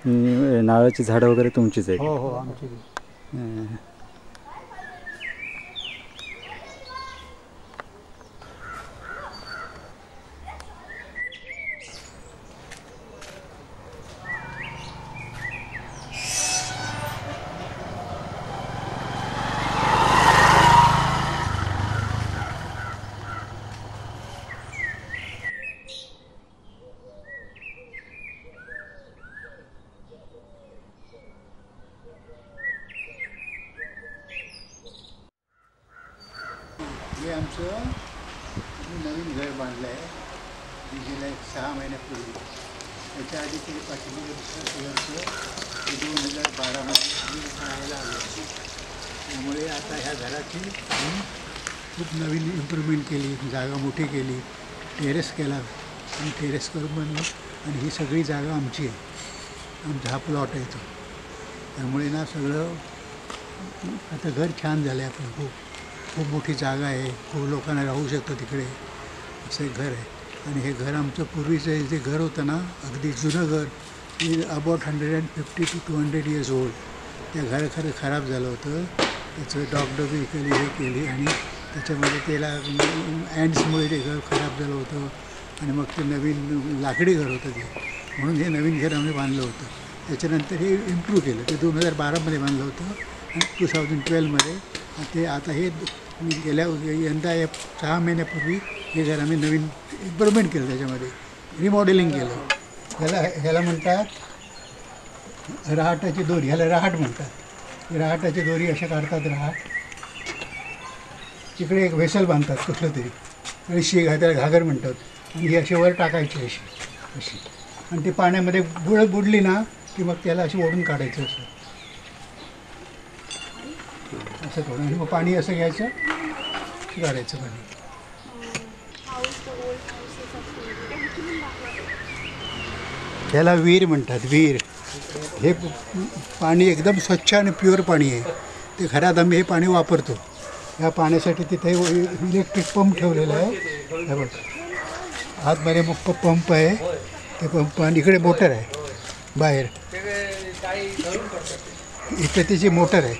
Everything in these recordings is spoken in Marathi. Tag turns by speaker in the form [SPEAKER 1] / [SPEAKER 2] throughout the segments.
[SPEAKER 1] नारळाची झाडं वगैरे तुमचीच आहेत?
[SPEAKER 2] हो हो आमची.
[SPEAKER 3] हे आमचं नवीन घर बांधलं आहे गेल्या 6 महिन्यापूर्वी. त्याच्या आधी ते पाठीमागे दुसरं घरचं ते 2012मध्ये मी राहायला आलो. त्यामुळे आता ह्या घराची आम्ही खूप नवीन इम्प्रूव्हमेंट केली, जागा मोठी केली, टेरेस केला आणि टेरेस करून बनलं. आणि ही सगळी जागा आमची आहे, आमचा हा प्लॉट आहे तो. त्यामुळे ना सगळं आता घर छान झालं आहे आपलं. खूप मोठी जागा आहे, खूप लोकांना राहू शकतं तिकडे, असं एक घर आहे. आणि हे घर आमचं पूर्वीचं जे घर होतं ना, अगदी जुनं घर, हे अबाउट 150 to 200 years ओल्ड. त्या घर खरं खराब झालं होतं. त्याचं डागडुगी केली, हे केली आणि त्याच्यामध्ये त्याला अँड्समुळे ते घर खराब झालं होतं. आणि मग ते नवीन लाकडी घर होतं ते, म्हणून हे नवीन घर आम्ही बांधलं होतं. त्याच्यानंतर हे इम्प्रूव्ह केलं. ते 2012मध्ये बांधलं होतं आणि 2012मध्ये ते आता हे यंदा 6 महिन्यापूर्वी हे घर आम्ही नवीन इम्प्रूव्हमेंट केलं, त्याच्यामध्ये रिमॉडेलिंग केलं. ह्याला म्हणतात रहाटाची दोरी, ह्याला रहाट म्हणतात. रहाटाची दोरी अशा काढतात, रहाट. तिकडे एक व्हेसल बांधतात कुठलं तरी, अळशी त्याला घागर म्हणतात. आणि ही अशी वर टाकायची अशी आणि ती पाण्यामध्ये बुडली ना की मग त्याला अशी ओढून काढायचं असं करून. आणि मग पाणी असं घ्यायचं, काढायचं पाणी. त्याला विहीर म्हणतात, विहीर. हे पाणी एकदम स्वच्छ आणि प्युअर पाणी आहे. ते घरात आम्ही हे पाणी वापरतो. ह्या पाण्यासाठी तिथे इलेक्ट्रिक पंप ठेवलेला आहे. हे बघ, आतमध्ये पंप आहे, ते पंप. आणि इकडे मोटर आहे बाहेर, इथे त्याची मोटर आहे.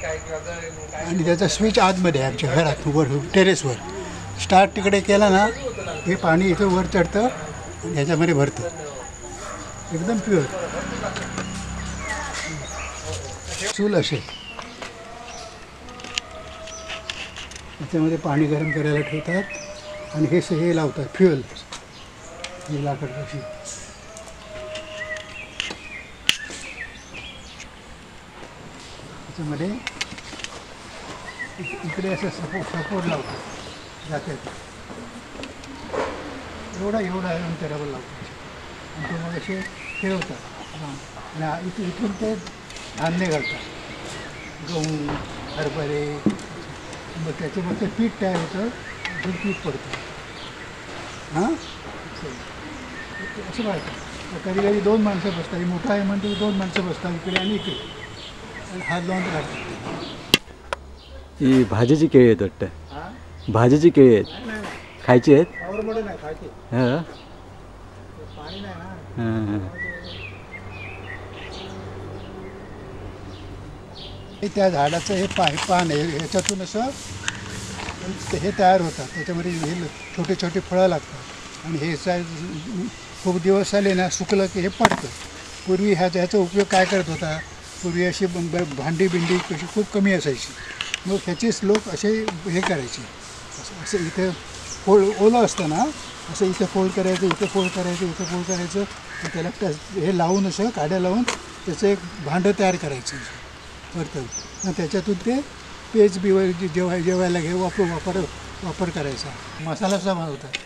[SPEAKER 3] आणि त्याचा स्विच आतमध्ये आहे आमच्या घरात, वर टेरेसवर. स्टार्ट तिकडे केला ना, हे पाणी इथं वर चढतं आणि ह्याच्यामध्ये भरतं, एकदम प्युअर. चूल असेल, त्याच्यामध्ये पाणी गरम करायला ठेवतात आणि हे लावतात फ्युएल, हे लाकड कशी. त्याच्यामध्ये इकडे असं सपोर्ट लावतात जात्यात, एवढा अंतरावर लावतात. आणि ते मग असे ठेवतात आणि इथून ते धान्य घालतात, गहू, हरभरे. मग त्याचं मग ते पीठ तयार होतं, दूध पीठ पडतं. हां, असं पाहतं. कधी कधी 2 माणसं बसतात, मोठा आहे म्हणतो 2 माणसं बसतात इकडे आणि इकडे, आणि हात लावून काढतात.
[SPEAKER 1] ही भाजीची केळी आहेत वाटतं, भाजीची केळी आहेत, खायची आहेत.
[SPEAKER 3] नाही खायची,
[SPEAKER 1] हां,
[SPEAKER 3] पाणी नाही ना. त्या झाडाचं हे पान आहे, ह्याच्यातून असं हे तयार होतात. त्याच्यामध्ये हे छोटे छोटे फळं लागतात आणि हे खूप दिवस आले ना, सुकलं की हे पडतं. पूर्वी ह्याचा उपयोग काय करत होता, पूर्वी अशी भांडी बिंडी कशी खूप कमी असायची. मग ह्याचेच लोक असे हे करायचे, असं इथे ओलं असतं ना, असं इथे फोल्ड करायचं, इथे फोल्ड करायचं, इथे फोल्ड करायचं. त्याला हे लावून असं काड्या लावून त्याचं एक भांडं तयार करायचं वरतं. आणि त्याच्यातून ते पेज जेवायला वापर करायचा. मसाला सुद्धा बनवतात,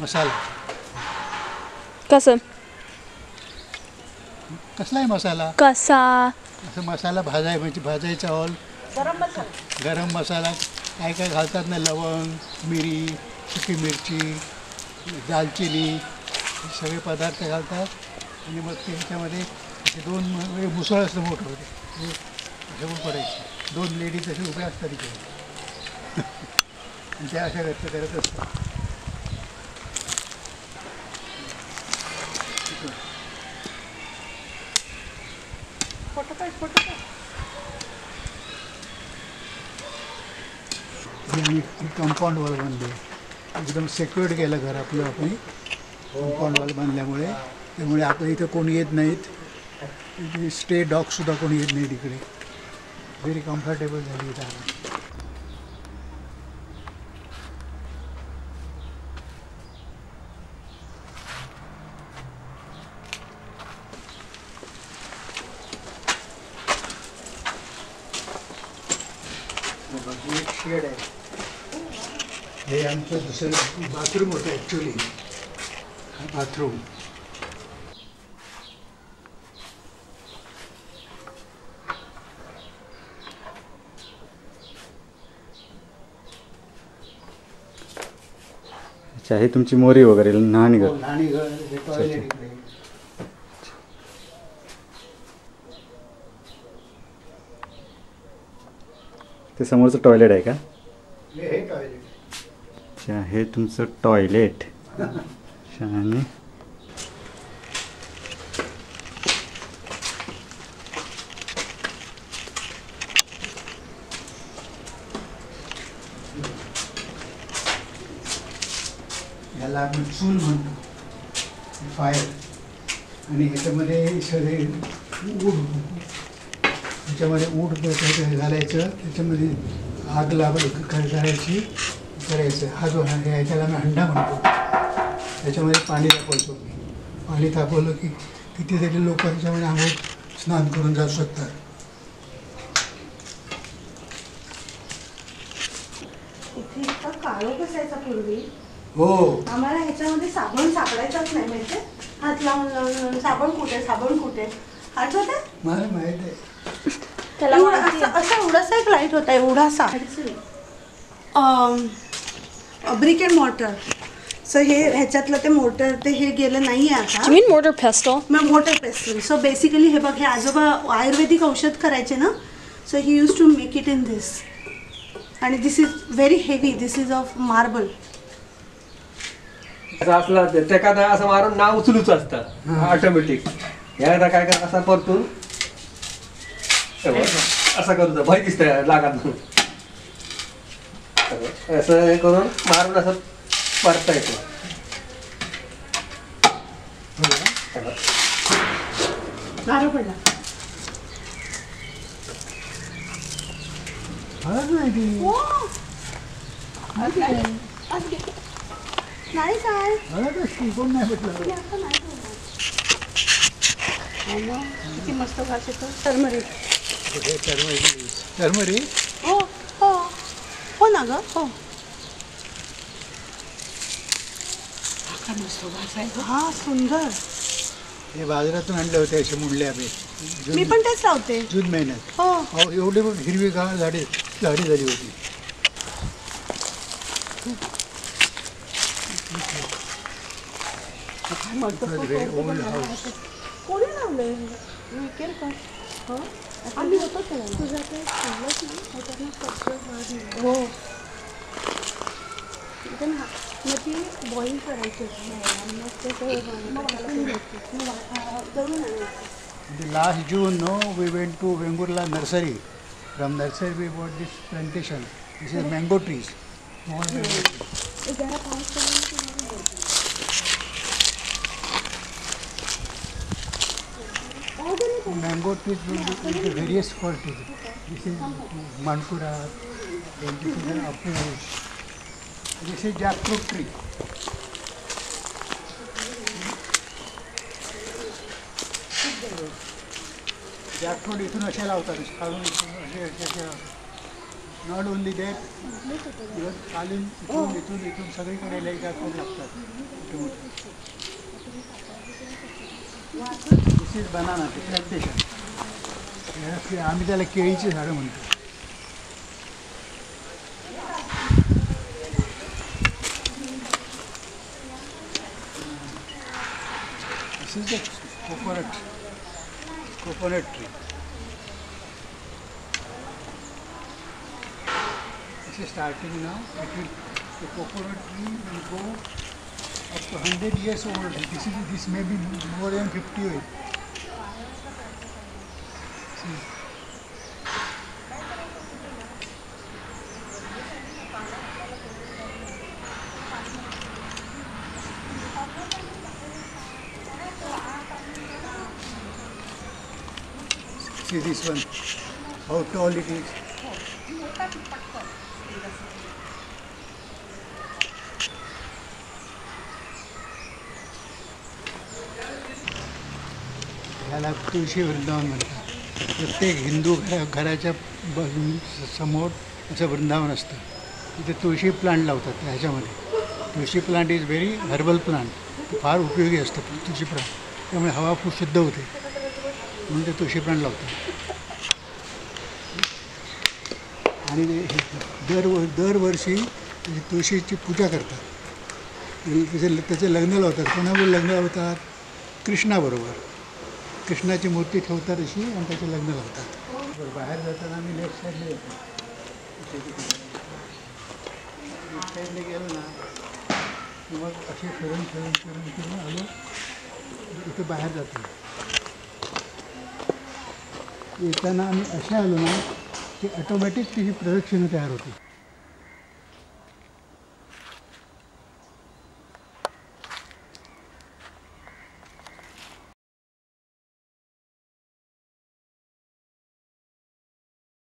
[SPEAKER 3] मसाला.
[SPEAKER 4] कसं?
[SPEAKER 3] कसलाही मसाला,
[SPEAKER 4] कसा?
[SPEAKER 3] असं मसाला भाजायचा ऑल. गरम मसाला काय काय घालतात ना, लवंग, मिरी, सुकी मिरची, दालचिनी, सगळे पदार्थ घालतात. आणि मग त्याच्यामध्ये 2 मुसळ असतं मोठं होते, हे पडायचे. 2 लेडीज असे उभ्या असतात इकडे आणि त्या अशा करत असतात. मी कंपाऊंड वॉल बांधले, एकदम सेक्युअर्ड केलं घर आपलं आपण कंपाऊंड वॉल बांधल्यामुळे. त्यामुळे आपल्या इथं कोणी येत नाहीत, स्टे डॉगसुद्धा कोणी येत नाहीत इकडे. व्हेरी कम्फर्टेबल झाली इथं. एक शेड आहे, हे आमचं दुसरं बाथरूम होतं ॲक्च्युली. हा बाथरूम.
[SPEAKER 1] अच्छा, हे तुमची मोरी वगैरे न्हाणी घर.
[SPEAKER 3] न्हाणी घर, हे टॉयलेट इकडे.
[SPEAKER 1] ते समोरचं टॉयलेट आहे का?
[SPEAKER 3] हे टॉयलेट.
[SPEAKER 1] अच्छा, हे तुमचं टॉयलेट. आणि
[SPEAKER 3] याला आपण चूल म्हणतो, फायर. आणि ह्याच्यामध्ये सगळे ऊड, त्याच्यामध्ये ऊड घालायचं, त्याच्यामध्ये आग करायची, हा जो आहे त्याला मी हंडा म्हणतो. त्याच्यामध्ये पाणी तापवतो. पाणी तापवलं की कितीतरी लोक त्याच्यामध्ये आंघोळ स्नान करून जाऊ शकतात.
[SPEAKER 2] इथे इतका काळोख असायचा पूर्वी.
[SPEAKER 3] हो,
[SPEAKER 2] आम्हाला ह्याच्यामध्ये साबण सापडायचाच नाही. माहिती हात लावून साबण कुठे आठवत आहे?
[SPEAKER 3] मला माहीत आहे.
[SPEAKER 2] असा एवढासा एक लाईट होता, एवढासा. Brick and mortar. सो हे ह्याच्यातलं ते मोटर ते हे गेलं नाही आहे आता.
[SPEAKER 4] Do you mean mortar pestle?
[SPEAKER 2] Mortar pestle. So basically हे बघ, हे आजोबा आयुर्वेदिक औषध करायचे ना. So he use to make it in this. आणि this is very heavy. This is of marble.
[SPEAKER 5] असं असलं ते का असं मारून नाव उचलूच असतं ऑटोमॅटिक. याला काय करा, असा परतून असं करू, भय दिसतंय लागात. असं हे करून मारून असं परता येतो.
[SPEAKER 2] गारा पडला. नाही काय
[SPEAKER 3] कोण नाही म्हटलं.
[SPEAKER 2] किती मस्त घास येतो. टर्मरिक.
[SPEAKER 3] टर्मरिक.
[SPEAKER 2] हो हो हो ना ग. हो, काय मस्त घास आहे. हा, सुंदर.
[SPEAKER 3] हे बाजारातून आणले होते असे मुंडले आम्ही.
[SPEAKER 2] मी पण तेच लावते
[SPEAKER 3] जून महिन्यात.
[SPEAKER 2] हो.
[SPEAKER 3] एवढी हिरवीगार झाडी झाली होती. Old house.
[SPEAKER 2] कोणी लावले? विकेल का? आम्ही होतो तुझा ते हो. मग ती बॉईल करायची.
[SPEAKER 3] Last June, no, we went to Vengurla nursery. From nursery we bought this plantation. This is mango trees. Mango trees with the various qualities. This is Mankura, then this is an apple. This is jackfruit tree. Jackfruit इथून असे लावतात, खालून असे. नॉट ओनली दॅट, खालून इथून सगळीकडे jackfruit लागतात. दिस इज बनाना प्लांटेशन. आम्ही त्याला केळीची झाडं म्हणतो. This is the coconut tree. This is starting now. The coconut tree will go up to 100 years old. This may be more than 50 years. See. See this one, how tall it is. ह्याला तुळशी वृंदावन म्हणतात. प्रत्येक हिंदू घराच्या समोर असं वृंदावन असतं. तिथे तुळशी प्लांट लावतात. ह्याच्यामध्ये तुळशी plant is very herbal plant. फार उपयोगी असतं तुळशी प्लांट. त्यामुळे हवा खूप शुद्ध होते म्हणून ते तुळशी प्लांट लावतात. आणि दरवर्षी तुळशीची पूजा करतात. त्याचे लग्न लावतात. कोणाबरोबर लग्न लावतात? कृष्णाबरोबर. कृष्णाची मूर्ती ठेवतात अशी आणि त्याचे लग्न लावतात. बाहेर जाताना आम्ही लेफ्ट साईडला येतो. लेफ्ट साईडला गेलो ना की मग असे फिरून आलो इथं बाहेर जातो. येताना आम्ही असे आलो ना की ऑटोमॅटिक तिची प्रदक्षिणा तयार होती.